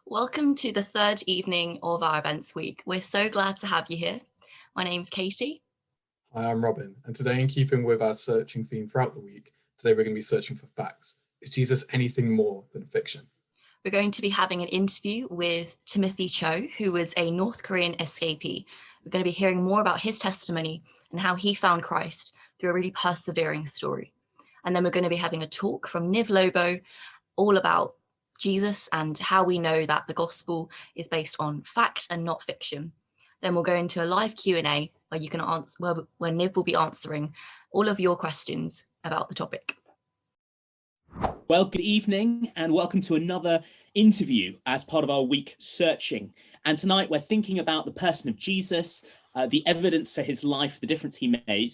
Welcome to the third evening of our events week. We're so glad to have you here. My name's Katie. Hi, I'm Robin, and today, in keeping with our searching theme throughout the week, today we're going to be searching for facts. Is Jesus anything more than fiction? We're going to be having an interview with Timothy Cho, who was a North Korean escapee. We're going to be hearing more about his testimony and how he found Christ through a really persevering story. And then we're going to be having a talk from Niv Lobo all about Jesus and how we know that the gospel is based on fact and not fiction. Then we'll go into a live Q&A where you can answer, where Niv will be answering all of your questions about the topic. Well, good evening and welcome to another interview as part of our week searching. And tonight we're thinking about the person of Jesus, the evidence for his life, the difference he made.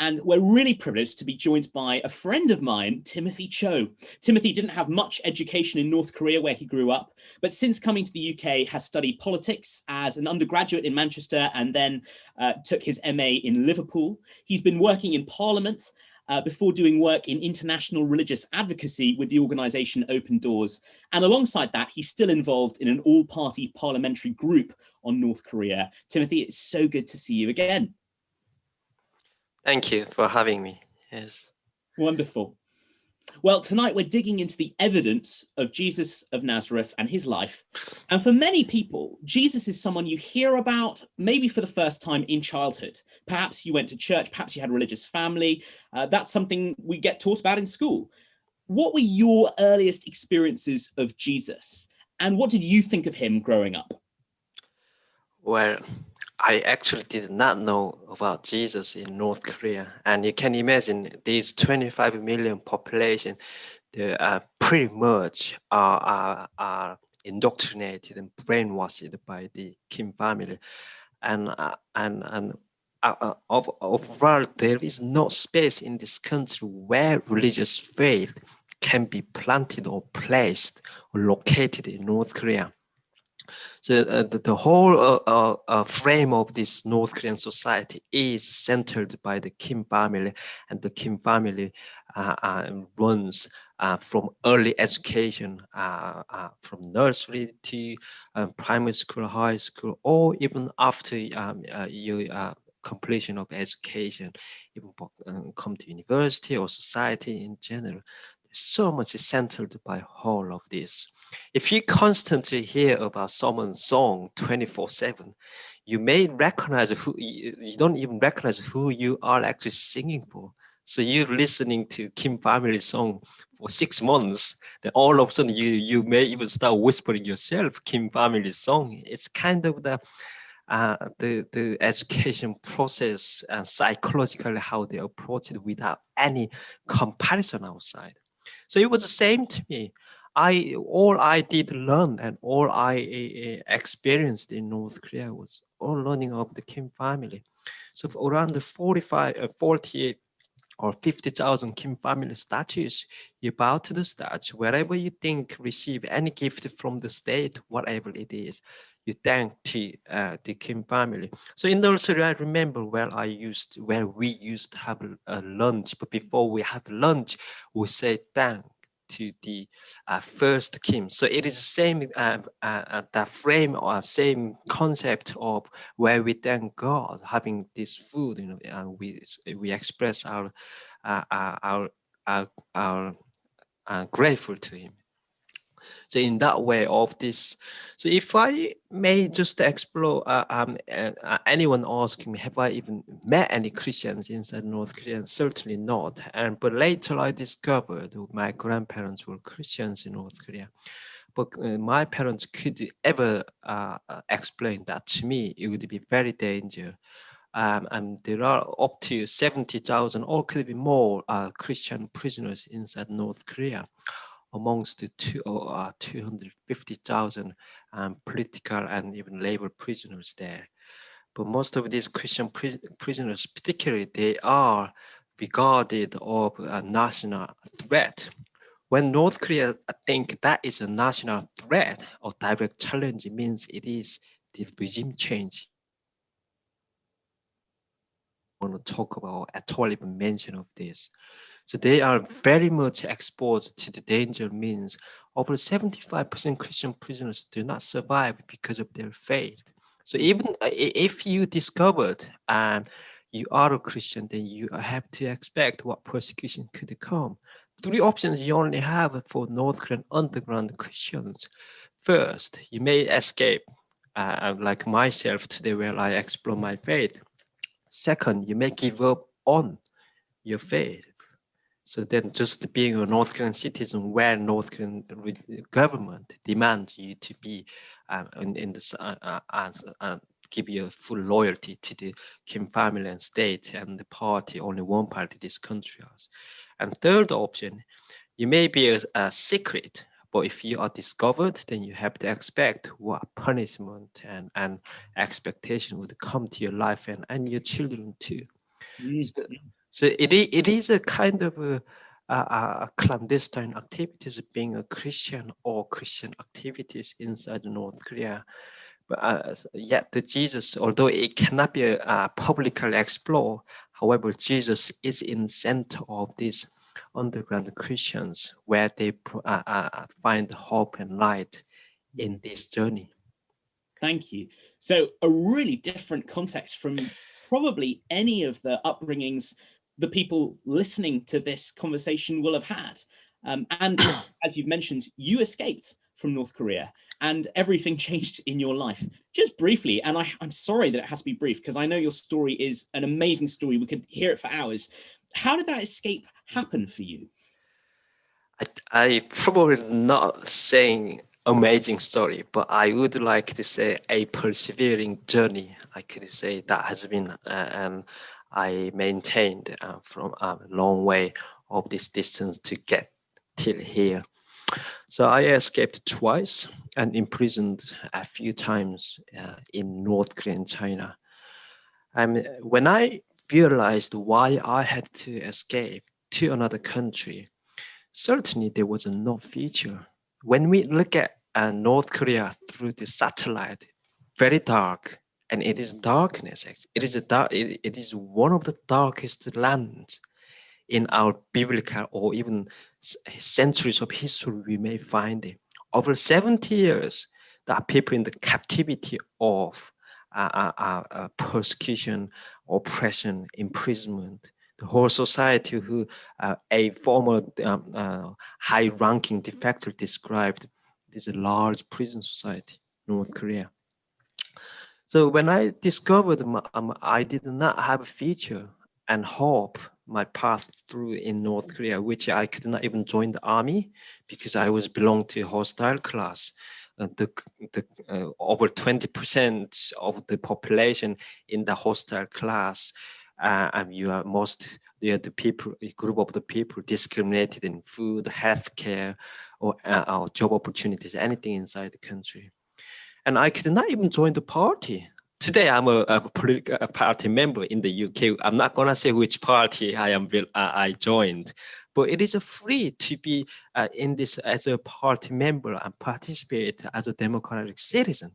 And we're really privileged to be joined by a friend of mine, Timothy Cho. Timothy didn't have much education in North Korea where he grew up, but since coming to the UK has studied politics as an undergraduate in Manchester and then took his MA in Liverpool. He's been working in Parliament before doing work in international religious advocacy with the organisation Open Doors. And alongside that, he's still involved in an all-party parliamentary group on North Korea. Timothy, it's so good to see you again. Thank you for having me. Yes. Wonderful. Well, tonight we're digging into the evidence of Jesus of Nazareth and his life. And for many people, Jesus is someone you hear about maybe for the first time in childhood. Perhaps you went to church, perhaps you had a religious family. That's something we get taught about in school. What were your earliest experiences of Jesus? And what did you think of him growing up? Well, I actually did not know about Jesus in North Korea. And you can imagine these 25 million population, they are pretty much are indoctrinated and brainwashed by the Kim family. And overall, there is no space in this country where religious faith can be planted or placed or located in North Korea. So the whole frame of this North Korean society is centered by the Kim family, and the Kim family runs from early education, from nursery to primary school, high school, or even after your completion of education, even come to university or society in general. So much is centered by whole of this. If you constantly hear about someone's song 24/7, you may recognize who you don't even recognize who you are actually singing for. So you're listening to Kim family song for 6 months, then all of a sudden you may even start whispering yourself Kim family song. It's kind of the education process and psychologically how they approach it without any comparison outside. So it was the same to me. All I did learn and all I experienced in North Korea was all learning of the Kim family. So for around the 40 or 50,000 Kim family statues, you bow to the statue. Wherever you think receive any gift from the state, whatever it is, you thank to the Kim family. So in nursery, I remember where we used to have a lunch, but before we had lunch, we say thank to the first Kim. So it is the same the frame or same concept of where we thank God having this food. You know, we express our grateful to Him. So in that way of this, so if I may just explore, anyone asking me, have I even met any Christians inside North Korea? Certainly not. But later I discovered my grandparents were Christians in North Korea. But my parents could ever explain that to me, it would be very dangerous. And there are up to 70,000 or could be more Christian prisoners inside North Korea, amongst the 250,000 political and even labor prisoners there. But most of these Christian prisoners, particularly, they are regarded of a national threat. When North Korea think that is a national threat or direct challenge, it means it is the regime change. I want to talk about at all even mention of this. So they are very much exposed to the danger. Means over 75% Christian prisoners do not survive because of their faith. So even if you discovered you are a Christian, then you have to expect what persecution could come. Three options you only have for North Korean underground Christians. First, you may escape, like myself today, where I explore my faith. Second, you may give up on your faith. So then just being a North Korean citizen where North Korean government demands you to be in the give you full loyalty to the Kim family and state and the party, only one party this country has. And third option, you may be a secret, but if you are discovered, then you have to expect what punishment and expectation would come to your life and your children too. So it is a kind of a clandestine activities of being a Christian or Christian activities inside North Korea. But yet the Jesus, although it cannot be publicly explored, however, Jesus is in center of these underground Christians where they find hope and light in this journey. Thank you. So a really different context from probably any of the upbringings the people listening to this conversation will have had. And as you've mentioned, you escaped from North Korea and everything changed in your life. Just briefly, and I'm sorry that it has to be brief because I know your story is an amazing story. We could hear it for hours. How did that escape happen for you? I probably not saying amazing story, but I would like to say a persevering journey. I could say that has been, and I maintained from a long way of this distance to get till here. So I escaped twice and imprisoned a few times in North Korea and China. When I realized why I had to escape to another country, certainly there was no future. When we look at North Korea through the satellite, very dark, and it is darkness. It is one of the darkest lands in our biblical or even centuries of history. We may find it. Over 70 years, there are people in the captivity of persecution, oppression, imprisonment. The whole society, who a former high-ranking defector described, is a large prison society, North Korea. So when I discovered I did not have a future and hope my path through in North Korea, which I could not even join the army because I was belong to a hostile class. Over 20% of the population in the hostile class, and you are the people, a group of the people discriminated in food, healthcare, or job opportunities, anything inside the country. And I could not even join the party. Today, I'm a political party member in the UK. I'm not gonna say which party I joined, but it is free to be in this as a party member and participate as a democratic citizen,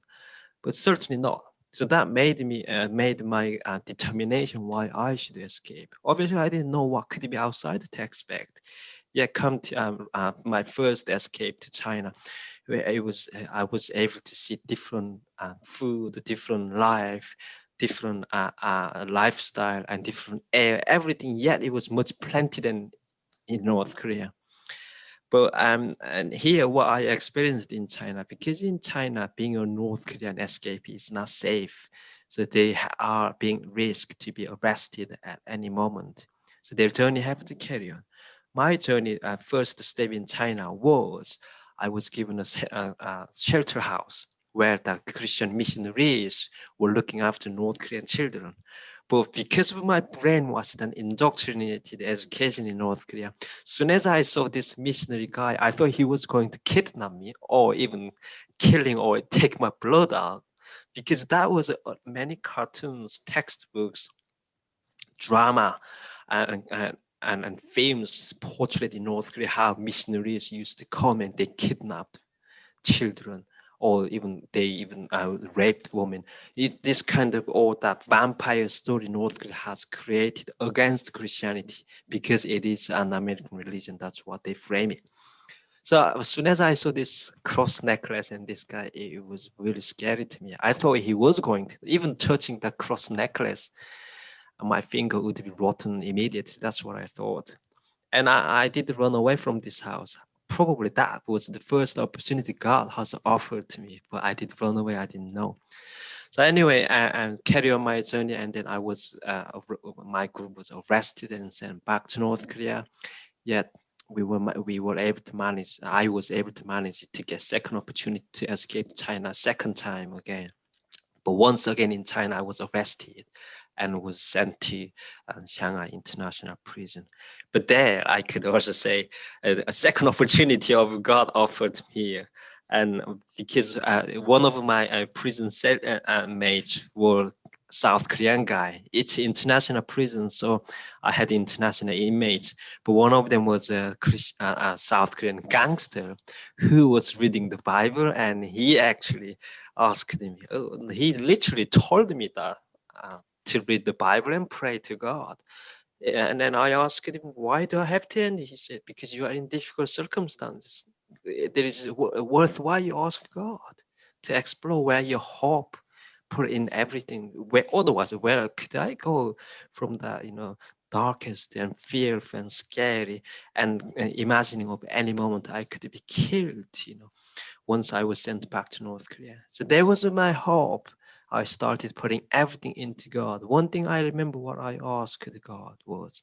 but certainly not. So that made my determination why I should escape. Obviously, I didn't know what could be outside to expect. Yeah, come to my first escape to China, where I was able to see different food, different life, different lifestyle, and different air, everything. Yet it was much plenty than in North Korea. But and here what I experienced in China, because in China being a North Korean escapee is not safe, so they are being risked to be arrested at any moment. So their journey have to carry on. My journey, first step in China was I was given a shelter house where the Christian missionaries were looking after North Korean children. But because of my brainwashed and indoctrinated education in North Korea, soon as I saw this missionary guy, I thought he was going to kidnap me or even killing or take my blood out, because that was many cartoons, textbooks, drama, and films portrayed in North Korea how missionaries used to come and they kidnapped children or even they even raped women. This kind of all that vampire story North Korea has created against Christianity because it is an American religion. That's what they frame it. So as soon as I saw this cross necklace and this guy, it was really scary to me. I thought he was going to, even touching the cross necklace, my finger would be rotten immediately. That's what I thought. And I did run away from this house. Probably that was the first opportunity God has offered to me, but I did run away. I didn't know. So anyway, I carry on my journey, and then my group was arrested and sent back to North Korea. Yet we were able to manage. I was able to manage to get second opportunity to escape China second time again. But once again in China, I was arrested and was sent to Shanghai International Prison. But there, I could also say a second opportunity of God offered me. And because one of my prison mates were South Korean guy. It's international prison, so I had international inmates. But one of them was a South Korean gangster who was reading the Bible, and he actually asked me. He literally told me that to read the Bible and pray to God. And then I asked him, "Why do I have to?" And he said, "Because you are in difficult circumstances. There is worthwhile you ask God to explore where your hope." Put in everything. Where otherwise, where could I go from that, darkest and fearful and scary, and imagining of any moment I could be killed, once I was sent back to North Korea. So there was my hope. I started putting everything into God. One thing I remember what I asked God was,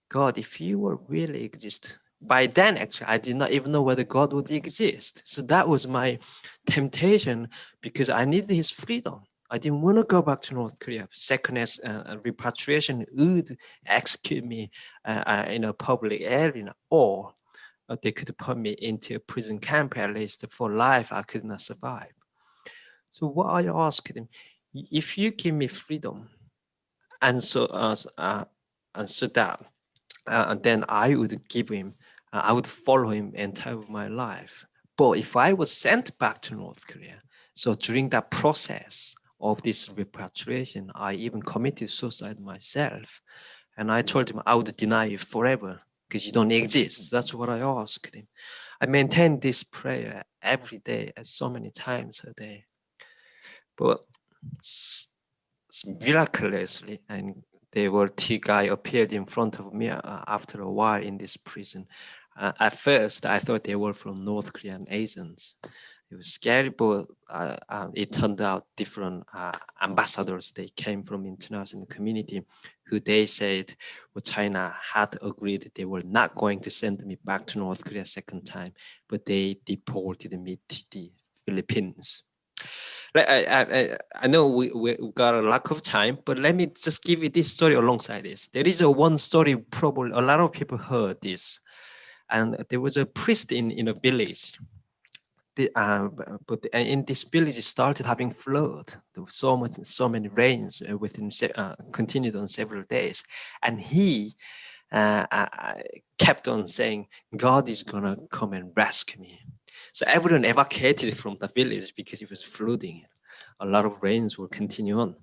God, if you were really exist. By then, actually, I did not even know whether God would exist. So that was my temptation because I needed his freedom. I didn't want to go back to North Korea. Second, as repatriation would execute me in a public area, or they could put me into a prison camp at least for life. I could not survive. So what I asked him, if you give me freedom, and so that, then I would give him, I would follow him entire my life. But if I was sent back to North Korea, so during that process of this repatriation, I even committed suicide myself. And I told him I would deny you forever because you don't exist. That's what I asked him. I maintained this prayer every day, so many times a day. But miraculously, and there were two guys appeared in front of me after a while in this prison. At first, I thought they were from North Korean agents. It was scary, but it turned out different ambassadors. They came from international community, who they said, well, China had agreed they were not going to send me back to North Korea second time, but they deported me to the Philippines. I know we got a lack of time, but let me just give you this story alongside this. There is one story, probably a lot of people heard this. And there was a priest in a village. But in this village, it started having flood. There was so many rains continued on several days. And he kept on saying, God is going to come and rescue me. So everyone evacuated from the village because it was flooding. A lot of rains will continue on.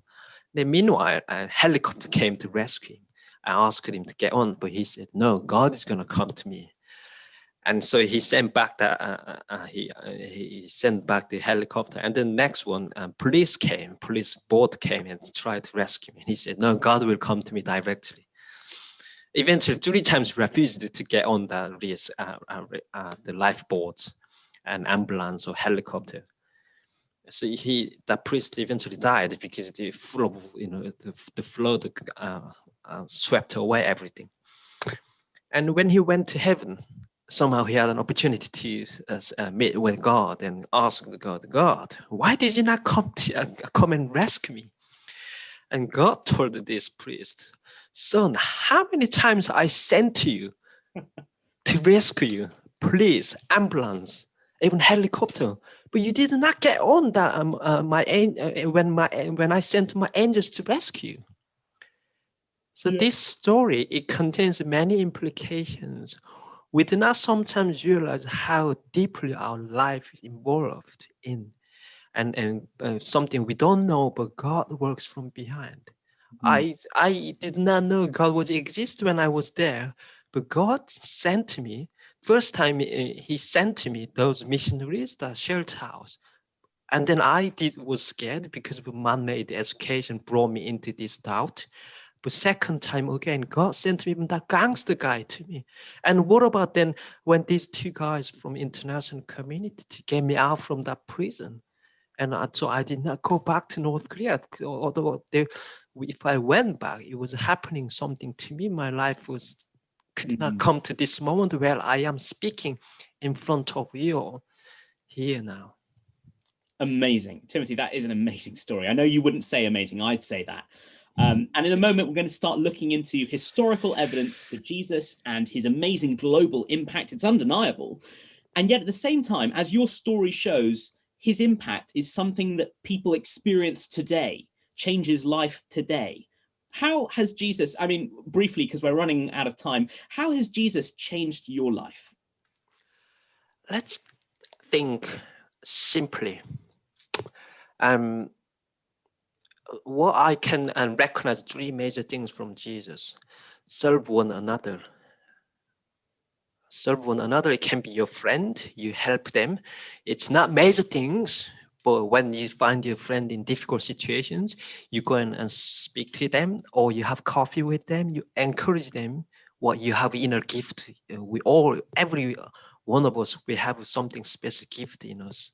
Then meanwhile, a helicopter came to rescue him. I asked him to get on, but he said, no, God is going to come to me. And so he sent back he sent back the helicopter. And the next one, police boat came and tried to rescue me. And he said, no, God will come to me directly. Eventually, 3 times refused to get on the lifeboats and ambulance or helicopter. So the priest eventually died because the flood, the flood swept away everything. And when he went to heaven, somehow he had an opportunity to meet with God and ask God, why did you not come and rescue me? And God told this priest, son, how many times I sent to you to rescue you? Police, ambulance, even helicopter, but you did not get on that when I sent my angels to rescue. So this story, it contains many implications. We do not sometimes realize how deeply our life is involved in and something we don't know, but God works from behind. I did not know God would exist when I was there, but God sent me. First time he sent to me those missionaries, the shelter house. And then was scared because of man-made education brought me into this doubt. But second time again, God sent me even that gangster guy to me. And what about then when these two guys from international community to get me out from that prison? And so I did not go back to North Korea. Although if I went back, it was happening something to me. My life could not come to this moment where I am speaking in front of you here now. Amazing. Timothy, that is an amazing story. I know you wouldn't say amazing, I'd say that. And in a moment, we're going to start looking into historical evidence for Jesus and his amazing global impact. It's undeniable. And yet at the same time, as your story shows, his impact is something that people experience today, changes life today. How has Jesus, I mean, briefly, because we're running out of time, how has Jesus changed your life? Let's think simply. What I can recognize 3 major things from Jesus. Serve one another. Serve one another. It can be your friend. You help them. It's not major things, but when you find your friend in difficult situations, you go and speak to them, or you have coffee with them. You encourage them. What you have inner gift. Every one of us, we have something special gift in us.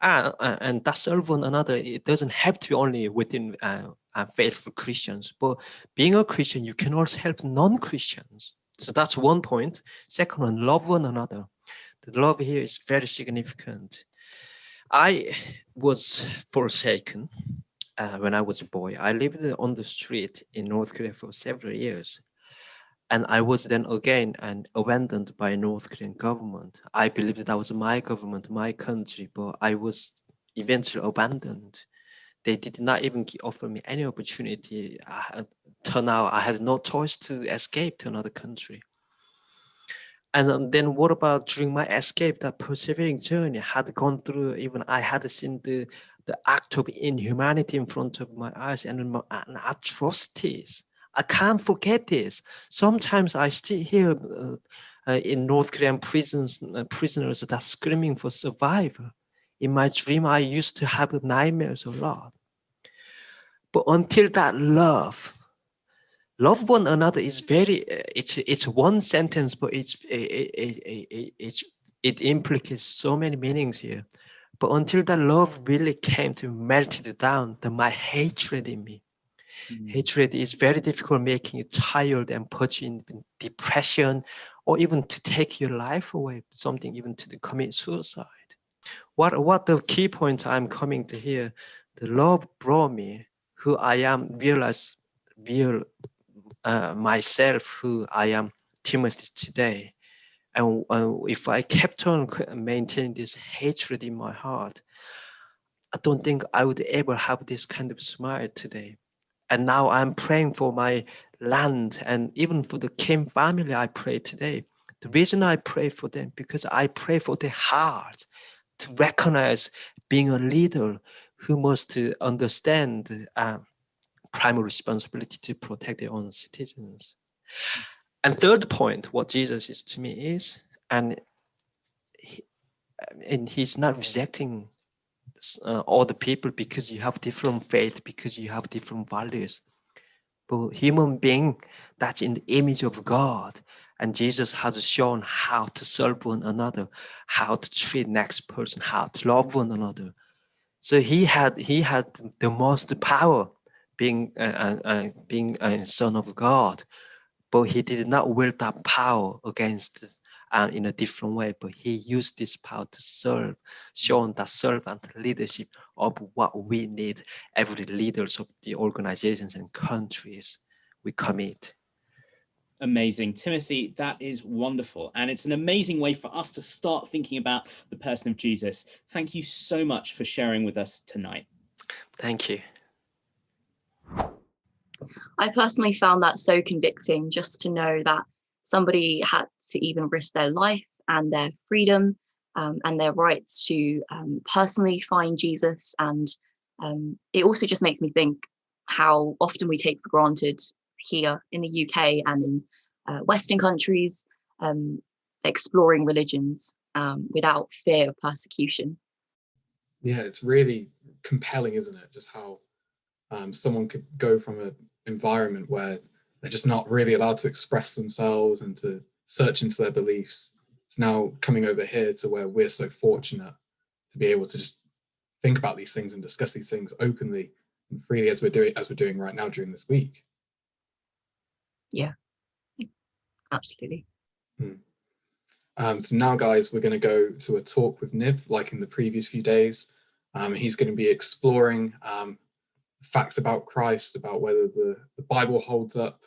And that serve one another, it doesn't have to be only within faithful Christians, but being a Christian, you can also help non-Christians. So that's one point. Second one, love one another. The love here is very significant. I was forsaken when I was a boy. I lived on the street in North Korea for several years. And I was then again abandoned by North Korean government. I believed that was my government, my country, but I was eventually abandoned. They did not even offer me any opportunity. Turned out I had no choice to escape to another country. And then what about during my escape, that persevering journey had gone through, even I had seen the act of inhumanity in front of my eyes and atrocities. I can't forget this. Sometimes I still hear in North Korean prisons, prisoners that are screaming for survival. In my dream, I used to have nightmares a lot. But until that love one another is very, it's one sentence, but it implicates so many meanings here. But until that love really came to melt it down, my hatred in me. Hatred is very difficult, making you tired and put you in depression, or even to take your life away, something even to commit suicide. What the key point I'm coming to here, the love brought me who I am, myself, who I am, Timothy, today. And if I kept on maintaining this hatred in my heart, I don't think I would ever have this kind of smile today. And now I'm praying for my land, and even for the Kim family, I pray today. The reason I pray for them, because I pray for their heart to recognize being a leader who must understand primary responsibility to protect their own citizens. And third point, what Jesus is to me is, and he's not rejecting all the people because you have different faith, because you have different values. But human being, that's in the image of God. And Jesus has shown how to serve one another, how to treat next person, how to love one another. So he had the most power, being a son of God, but he did not wield that power against in a different way. But he used this power to serve, showing that servant leadership of what we need, every leaders of the organizations and countries we commit. Amazing. Timothy, that is wonderful. And it's an amazing way for us to start thinking about the person of Jesus. Thank you so much for sharing with us tonight. Thank you. I personally found that so convicting, just to know that somebody had to even risk their life and their freedom and their rights to personally find Jesus. And it also just makes me think how often we take for granted here in the UK and in Western countries, exploring religions without fear of persecution. Yeah, it's really compelling, isn't it? Just how someone could go from an environment where they're just not really allowed to express themselves and to search into their beliefs. It's now coming over here to where we're so fortunate to be able to just think about these things and discuss these things openly and freely as we're doing right now during this week. Yeah, absolutely. So now, guys, we're going to go to a talk with Niv, like in the previous few days. He's going to be exploring facts about Christ, about whether the Bible holds up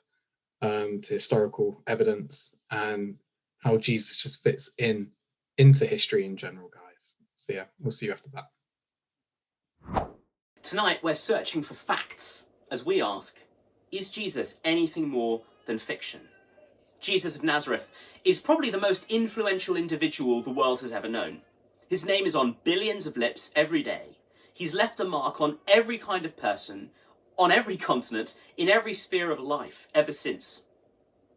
to historical evidence, and how Jesus just fits into history in general, guys. So yeah, we'll see you after that. Tonight we're searching for facts as we ask, is Jesus anything more than fiction? Jesus of Nazareth is probably the most influential individual the world has ever known. His name is on billions of lips every day. He's left a mark on every kind of person, on every continent, in every sphere of life ever since.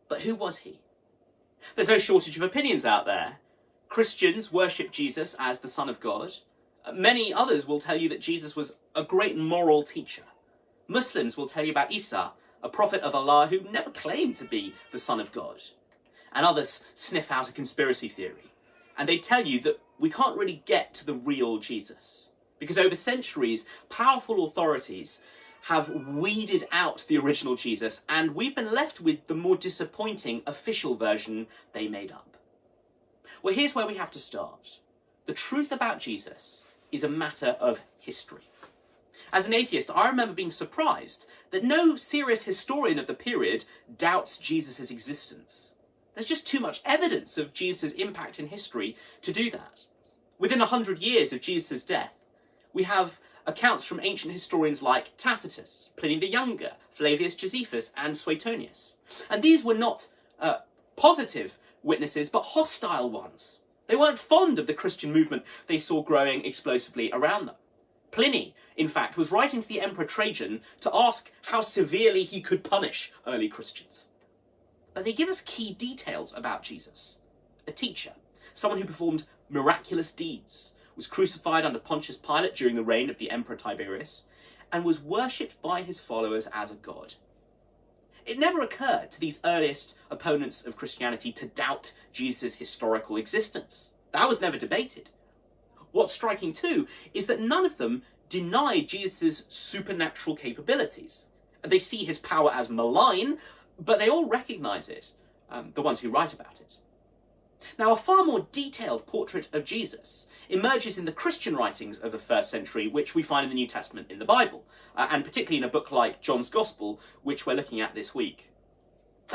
But who was he? There's no shortage of opinions out there. Christians worship Jesus as the Son of God. Many others will tell you that Jesus was a great moral teacher. Muslims will tell you about Isa, a prophet of Allah who never claimed to be the Son of God. And others sniff out a conspiracy theory. And they tell you that we can't really get to the real Jesus. Because over centuries, powerful authorities have weeded out the original Jesus, and we've been left with the more disappointing official version they made up. Well, here's where we have to start. The truth about Jesus is a matter of history. As an atheist, I remember being surprised that no serious historian of the period doubts Jesus' existence. There's just too much evidence of Jesus' impact in history to do that. Within 100 years of Jesus' death, we have accounts from ancient historians like Tacitus, Pliny the Younger, Flavius Josephus, and Suetonius. And these were not positive witnesses, but hostile ones. They weren't fond of the Christian movement they saw growing explosively around them. Pliny, in fact, was writing to the Emperor Trajan to ask how severely he could punish early Christians. But they give us key details about Jesus. A teacher, someone who performed miraculous deeds, was crucified under Pontius Pilate during the reign of the Emperor Tiberius, and was worshipped by his followers as a god. It never occurred to these earliest opponents of Christianity to doubt Jesus' historical existence. That was never debated. What's striking too is that none of them denied Jesus' supernatural capabilities. They see his power as malign, but they all recognise it, the ones who write about it. Now, a far more detailed portrait of Jesus emerges in the Christian writings of the first century, which we find in the New Testament in the Bible, and particularly in a book like John's Gospel, which we're looking at this week.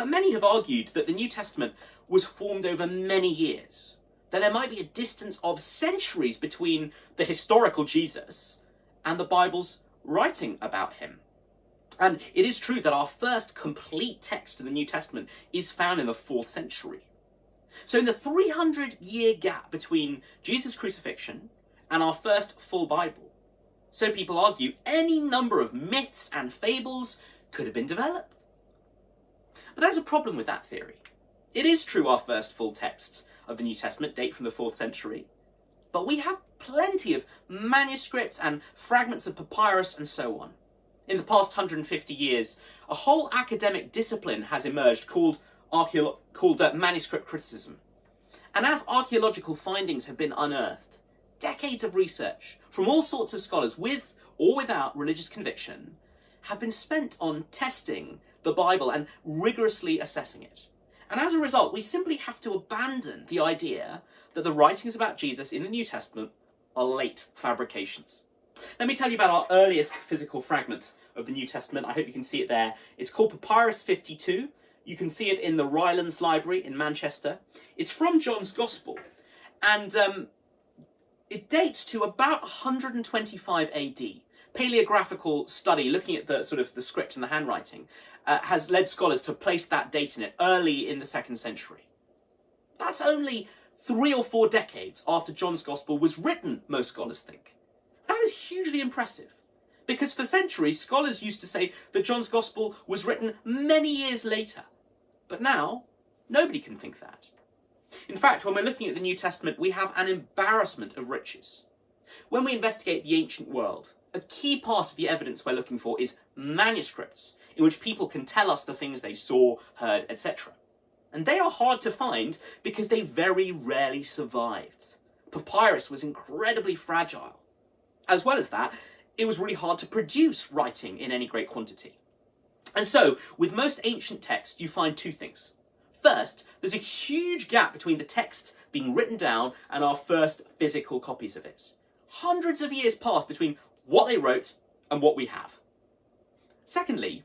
Many have argued that the New Testament was formed over many years, that there might be a distance of centuries between the historical Jesus and the Bible's writing about him. And it is true that our first complete text of the New Testament is found in the 4th century. So in the 300-year gap between Jesus' crucifixion and our first full Bible, so people argue, any number of myths and fables could have been developed. But there's a problem with that theory. It is true our first full texts of the New Testament date from the 4th century, but we have plenty of manuscripts and fragments of papyrus and so on. In the past 150 years, a whole academic discipline has emerged called manuscript criticism. And as archaeological findings have been unearthed, decades of research from all sorts of scholars with or without religious conviction have been spent on testing the Bible and rigorously assessing it. And as a result, we simply have to abandon the idea that the writings about Jesus in the New Testament are late fabrications. Let me tell you about our earliest physical fragment of the New Testament. I hope you can see it there. It's called Papyrus 52. You can see it in the Rylands Library in Manchester. It's from John's Gospel, and it dates to about 125 AD. Paleographical study looking at the script and the handwriting has led scholars to place that date in it early in the 2nd century. That's only 3 or 4 decades after John's Gospel was written, most scholars think. That is hugely impressive, because for centuries, scholars used to say that John's Gospel was written many years later. But now, nobody can think that. In fact, when we're looking at the New Testament, we have an embarrassment of riches. When we investigate the ancient world, a key part of the evidence we're looking for is manuscripts, in which people can tell us the things they saw, heard, etc. And they are hard to find because they very rarely survived. Papyrus was incredibly fragile. As well as that, it was really hard to produce writing in any great quantity. And so, with most ancient texts, you find 2 things. First, there's a huge gap between the text being written down and our first physical copies of it. Hundreds of years pass between what they wrote and what we have. Secondly,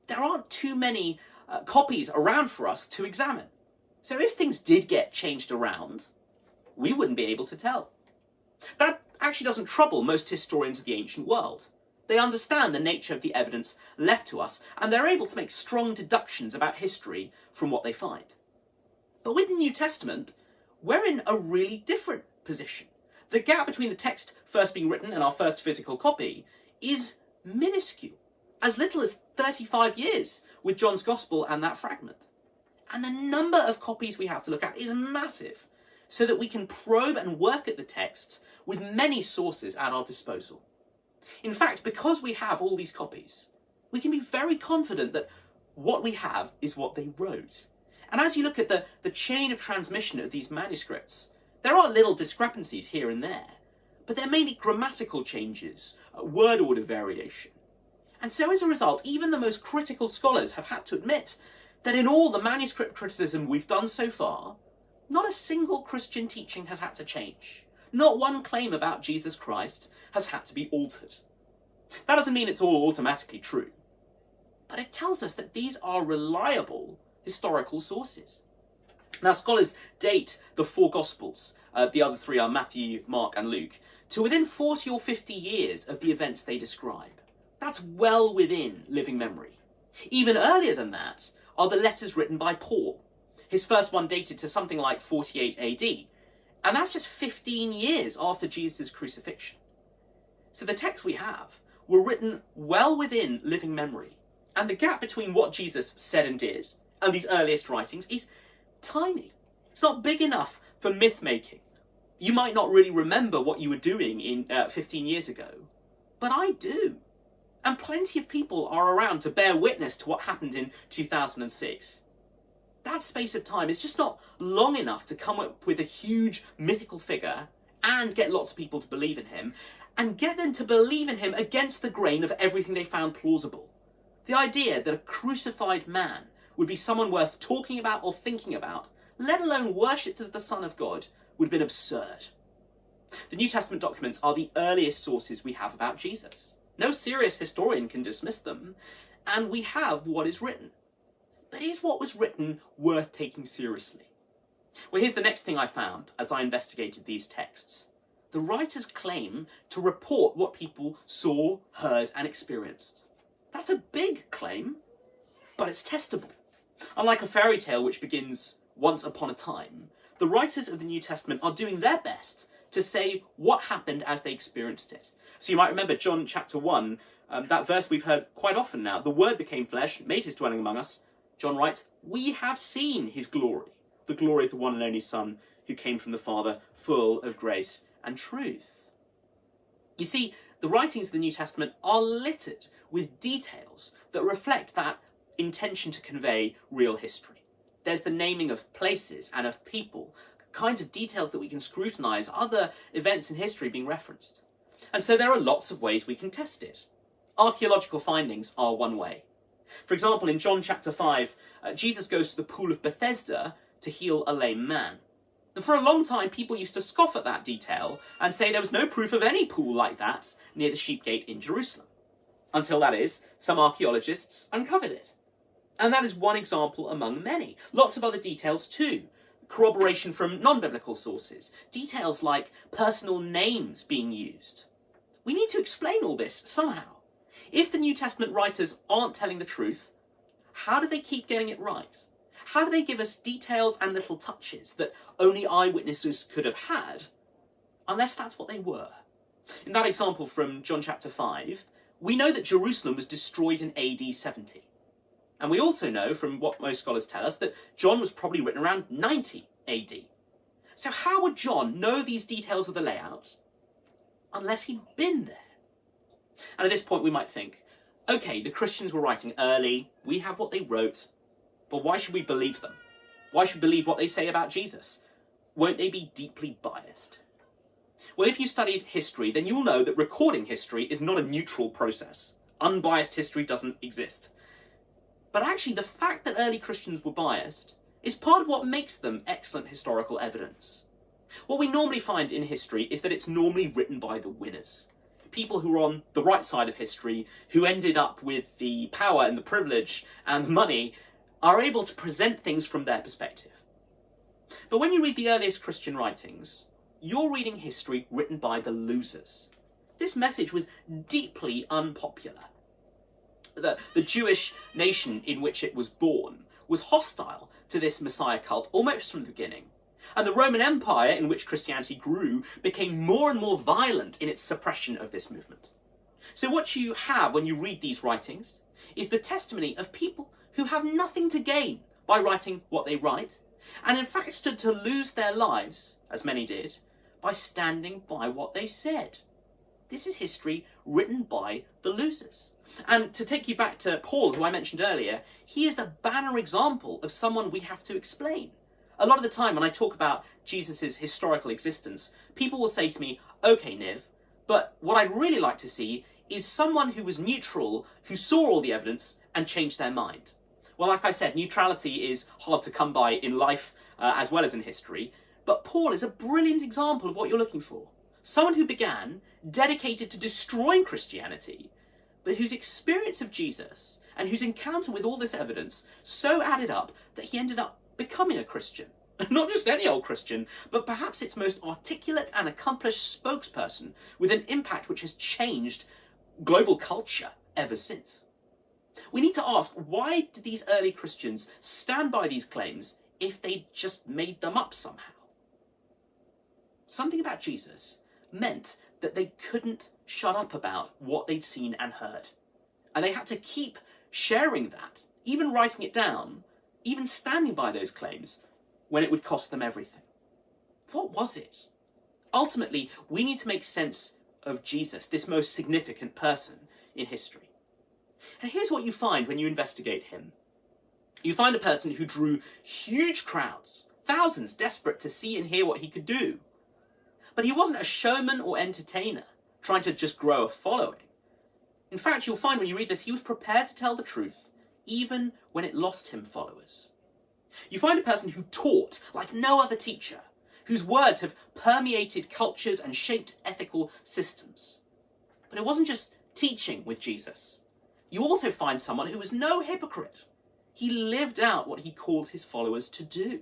there aren't too many copies around for us to examine. So if things did get changed around, we wouldn't be able to tell. That actually doesn't trouble most historians of the ancient world. They understand the nature of the evidence left to us, and they're able to make strong deductions about history from what they find. But with the New Testament, we're in a really different position. The gap between the text first being written and our first physical copy is minuscule, as little as 35 years with John's Gospel and that fragment. And the number of copies we have to look at is massive, so that we can probe and work at the text with many sources at our disposal. In fact, because we have all these copies, we can be very confident that what we have is what they wrote. And as you look at the chain of transmission of these manuscripts, there are little discrepancies here and there, but they're mainly grammatical changes, word order variation. And so as a result, even the most critical scholars have had to admit that in all the manuscript criticism we've done so far, not a single Christian teaching has had to change. Not one claim about Jesus Christ has had to be altered. That doesn't mean it's all automatically true, but it tells us that these are reliable historical sources. Now, scholars date the 4 Gospels, the other 3 are Matthew, Mark and Luke, to within 40 or 50 years of the events they describe. That's well within living memory. Even earlier than that are the letters written by Paul. His first one dated to something like 48 AD, and that's just 15 years after Jesus' crucifixion. So the texts we have were written well within living memory, and the gap between what Jesus said and did and these earliest writings is tiny. It's not big enough for myth-making. You might not really remember what you were doing in 15 years ago, but I do. And plenty of people are around to bear witness to what happened in 2006. That space of time is just not long enough to come up with a huge mythical figure and get lots of people to believe in him, and get them to believe in him against the grain of everything they found plausible. The idea that a crucified man would be someone worth talking about or thinking about, let alone worshipped as the Son of God, would have been absurd. The New Testament documents are the earliest sources we have about Jesus. No serious historian can dismiss them, and we have what is written. But is what was written worth taking seriously? Well, here's the next thing I found as I investigated these texts. The writers claim to report what people saw, heard, and experienced. That's a big claim, but it's testable. Unlike a fairy tale which begins once upon a time, the writers of the New Testament are doing their best to say what happened as they experienced it. So you might remember John chapter 1, that verse we've heard quite often now. The Word became flesh, made his dwelling among us. John writes, "We have seen his glory, the glory of the one and only Son who came from the Father, full of grace and truth." You see, the writings of the New Testament are littered with details that reflect that intention to convey real history. There's the naming of places and of people, kinds of details that we can scrutinize, other events in history being referenced. And so there are lots of ways we can test it. Archaeological findings are one way. For example, in John chapter 5, Jesus goes to the pool of Bethesda to heal a lame man. And for a long time, people used to scoff at that detail and say there was no proof of any pool like that near the sheep gate in Jerusalem. Until, that is, some archaeologists uncovered it. And that is one example among many. Lots of other details too. Corroboration from non-biblical sources. Details like personal names being used. We need to explain all this somehow. If the New Testament writers aren't telling the truth, how do they keep getting it right? how do they give us details and little touches that only eyewitnesses could have had, unless that's what they were? In that example from John chapter 5, we know that Jerusalem was destroyed in AD 70. And we also know from what most scholars tell us that John was probably written around 90 AD. So how would John know these details of the layout unless he'd been there? And at this point we might think, okay, the Christians were writing early, we have what they wrote, but why should we believe them? Why should we believe what they say about Jesus? Won't they be deeply biased? Well, if you studied history, then you'll know that recording history is not a neutral process. Unbiased history doesn't exist. But actually, the fact that early Christians were biased is part of what makes them excellent historical evidence. What we normally find in history is that it's normally written by the winners. People who are on the right side of history, who ended up with the power and the privilege and the money, are able to present things from their perspective. But when you read the earliest Christian writings, you're reading history written by the losers. This message was deeply unpopular. The Jewish nation in which it was born was hostile to this Messiah cult almost from the beginning. And the Roman Empire in which Christianity grew became more and more violent in its suppression of this movement. So what you have when you read these writings is the testimony of people who have nothing to gain by writing what they write, and in fact stood to lose their lives, as many did, by standing by what they said. This is history written by the losers. And to take you back to Paul, who I mentioned earlier, he is the banner example of someone we have to explain. A lot of the time when I talk about Jesus' historical existence, people will say to me, okay, Niv, but what I'd really like to see is someone who was neutral, who saw all the evidence and changed their mind. Well, like I said, neutrality is hard to come by in life as well as in history, but Paul is a brilliant example of what you're looking for. Someone who began dedicated to destroying Christianity, but whose experience of Jesus and whose encounter with all this evidence so added up that he ended up becoming a Christian. Not just any old Christian, but perhaps its most articulate and accomplished spokesperson with an impact which has changed global culture ever since. We need to ask, why did these early Christians stand by these claims if they just made them up somehow? Something about Jesus meant that they couldn't shut up about what they'd seen and heard. And they had to keep sharing that, even writing it down, even standing by those claims, when it would cost them everything. What was it? Ultimately, we need to make sense of Jesus, this most significant person in history. And here's what you find when you investigate him. You find a person who drew huge crowds, thousands desperate to see and hear what he could do. But he wasn't a showman or entertainer, trying to just grow a following. In fact, you'll find when you read this, he was prepared to tell the truth, even when it lost him followers. You find a person who taught like no other teacher, whose words have permeated cultures and shaped ethical systems. But it wasn't just teaching with Jesus. You also find someone who was no hypocrite. He lived out what he called his followers to do.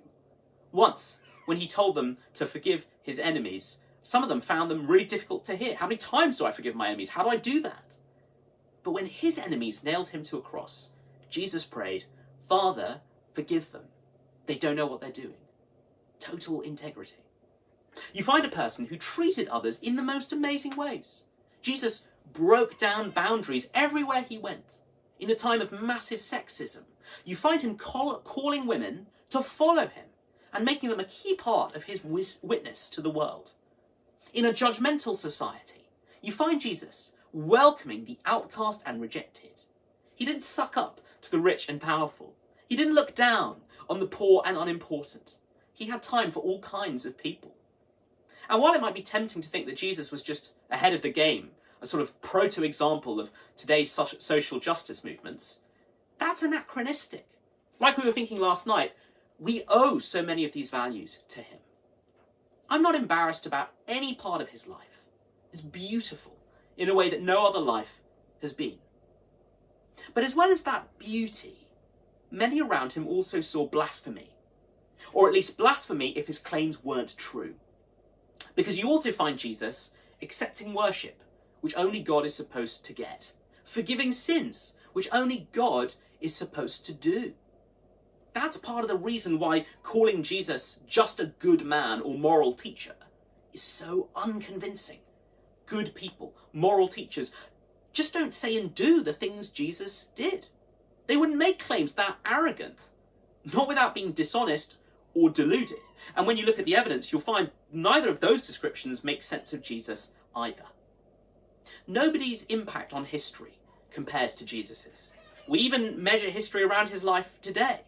Once, when he told them to forgive his enemies, some of them found them really difficult to hear. How many times do I forgive my enemies? How do I do that? But when his enemies nailed him to a cross, Jesus prayed, Father, forgive them. They don't know what they're doing. Total integrity. You find a person who treated others in the most amazing ways. Jesus broke down boundaries everywhere he went. In a time of massive sexism, you find him calling women to follow him and making them a key part of his witness to the world. In a judgmental society, you find Jesus welcoming the outcast and rejected. He didn't suck up to the rich and powerful. He didn't look down on the poor and unimportant. He had time for all kinds of people. And while it might be tempting to think that Jesus was just ahead of the game, a sort of proto-example of today's social justice movements, that's anachronistic. Like we were thinking last night, we owe so many of these values to him. I'm not embarrassed about any part of his life. It's beautiful in a way that no other life has been. But as well as that beauty, many around him also saw blasphemy, or at least blasphemy if his claims weren't true. Because you also find Jesus accepting worship, which only God is supposed to get, forgiving sins, which only God is supposed to do. That's part of the reason why calling Jesus just a good man or moral teacher is so unconvincing. Good people, moral teachers, just don't say and do the things Jesus did. They wouldn't make claims that arrogant, not without being dishonest or deluded. And when you look at the evidence, you'll find neither of those descriptions make sense of Jesus either. Nobody's impact on history compares to Jesus's. We even measure history around his life today.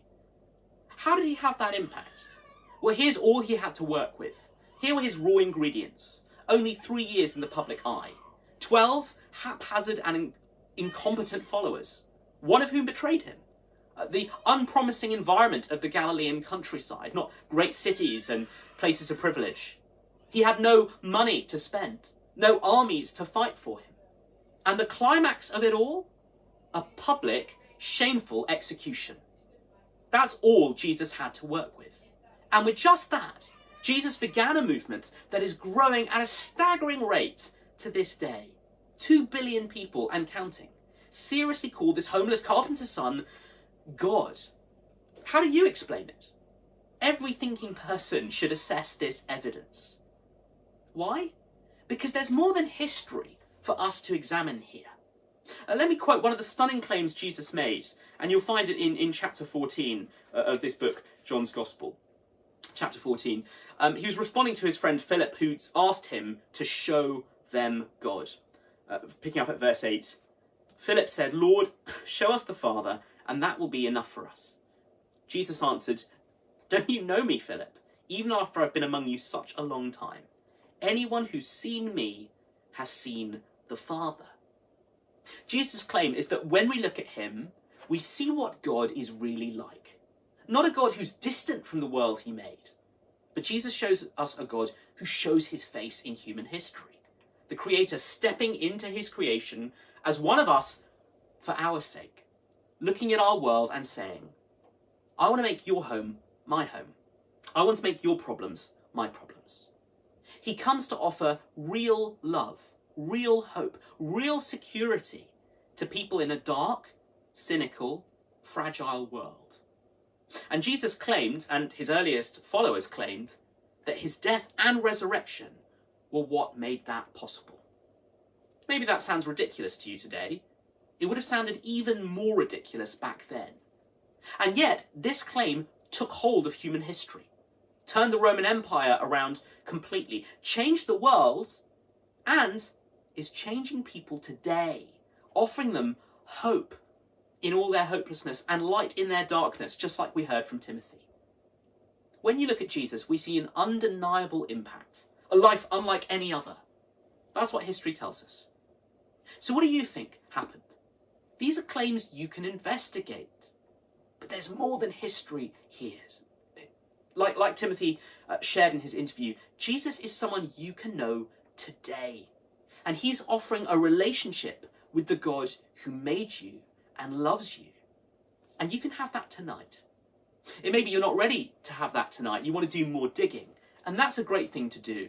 How did he have that impact? Well, here's all he had to work with. Here were his raw ingredients. Only 3 years in the public eye. 12 haphazard and incompetent followers, one of whom betrayed him. The unpromising environment of the Galilean countryside, not great cities and places of privilege. He had no money to spend, no armies to fight for him. And the climax of it all? A public, shameful execution. That's all Jesus had to work with. And with just that, Jesus began a movement that is growing at a staggering rate to this day. 2 billion people and counting seriously call this homeless carpenter's son God. How do you explain it? Every thinking person should assess this evidence. Why? Because there's more than history for us to examine here. Let me quote one of the stunning claims Jesus made, and you'll find it in chapter 14 of this book, John's Gospel. Chapter 14. He was responding to his friend Philip, who'd asked him to show them God. Picking up at verse 8. Philip said, "Lord, show us the Father, and that will be enough for us." Jesus answered, "Don't you know me, Philip, even after I've been among you such a long time? Anyone who's seen me has seen the Father." Jesus' claim is that when we look at him, we see what God is really like. Not a God who's distant from the world he made, but Jesus shows us a God who shows his face in human history. The Creator stepping into his creation as one of us for our sake, looking at our world and saying, I want to make your home my home. I want to make your problems my problems. He comes to offer real love, real hope, real security to people in a dark, cynical, fragile world. And Jesus claimed, and his earliest followers claimed, that his death and resurrection were what made that possible. Maybe that sounds ridiculous to you today. It would have sounded even more ridiculous back then. And yet, this claim took hold of human history, turned the Roman Empire around completely, changed the world, and is changing people today, offering them hope in all their hopelessness and light in their darkness, just like we heard from Timothy. When you look at Jesus, we see an undeniable impact, a life unlike any other. That's what history tells us. So what do you think happened? These are claims you can investigate. But there's more than history here. Like Timothy shared in his interview, Jesus is someone you can know today. And he's offering a relationship with the God who made you and loves you. And you can have that tonight. It may be you're not ready to have that tonight. You want to do more digging. And that's a great thing to do.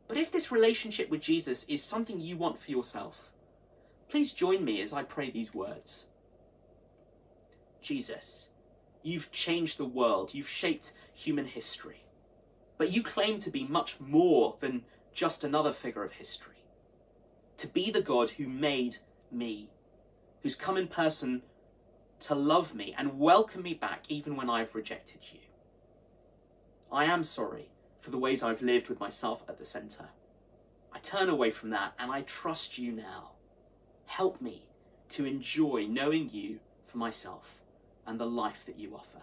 But if this relationship with Jesus is something you want for yourself, please join me as I pray these words. Jesus, you've changed the world. You've shaped human history. But you claim to be much more than just another figure of history. To be the God who made me, who's come in person to love me and welcome me back even when I've rejected you. I am sorry for the ways I've lived with myself at the centre. I turn away from that and I trust you now. Help me to enjoy knowing you for myself and the life that you offer.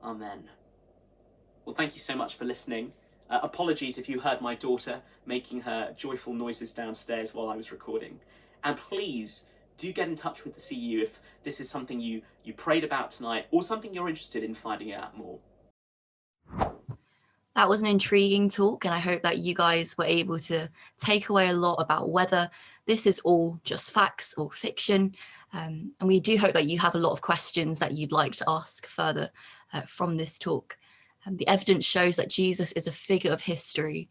Amen. Well, thank you so much for listening. Apologies if you heard my daughter making her joyful noises downstairs while I was recording. And please do get in touch with the CU if this is something you prayed about tonight or something you're interested in finding out more. That was an intriguing talk, and I hope that you guys were able to take away a lot about whether this is all just facts or fiction. And we do hope that you have a lot of questions that you'd like to ask further from this talk. The evidence shows that Jesus is a figure of history,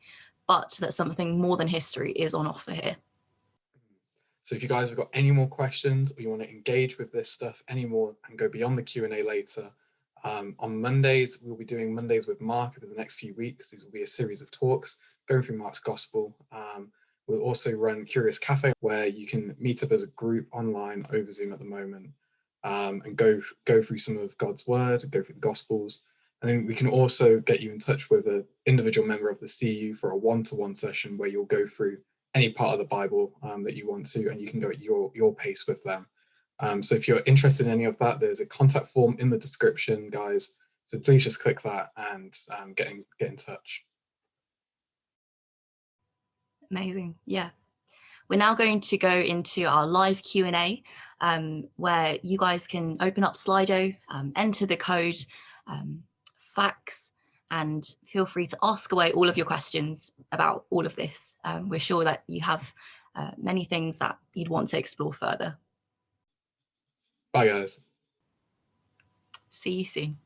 but that something more than history is on offer here. So if you guys have got any more questions or you want to engage with this stuff anymore and go beyond the Q&A later, On Mondays, we'll be doing Mondays with Mark over the next few weeks. These will be a series of talks going through Mark's gospel. We'll also run Curious Cafe, where you can meet up as a group online over Zoom at the moment, and go through some of God's word, go through the gospels. And then we can also get you in touch with an individual member of the CU for a one-to-one session where you'll go through any part of the Bible that you want to, and you can go at your pace with them. So if you're interested in any of that, there's a contact form in the description, guys. So please just click that and get in touch. Amazing. Yeah. We're now going to go into our live Q&A, where you guys can open up Slido, enter the code, facts, and feel free to ask away all of your questions about all of this. We're sure that you have many things that you'd want to explore further. Bye, guys. See you soon.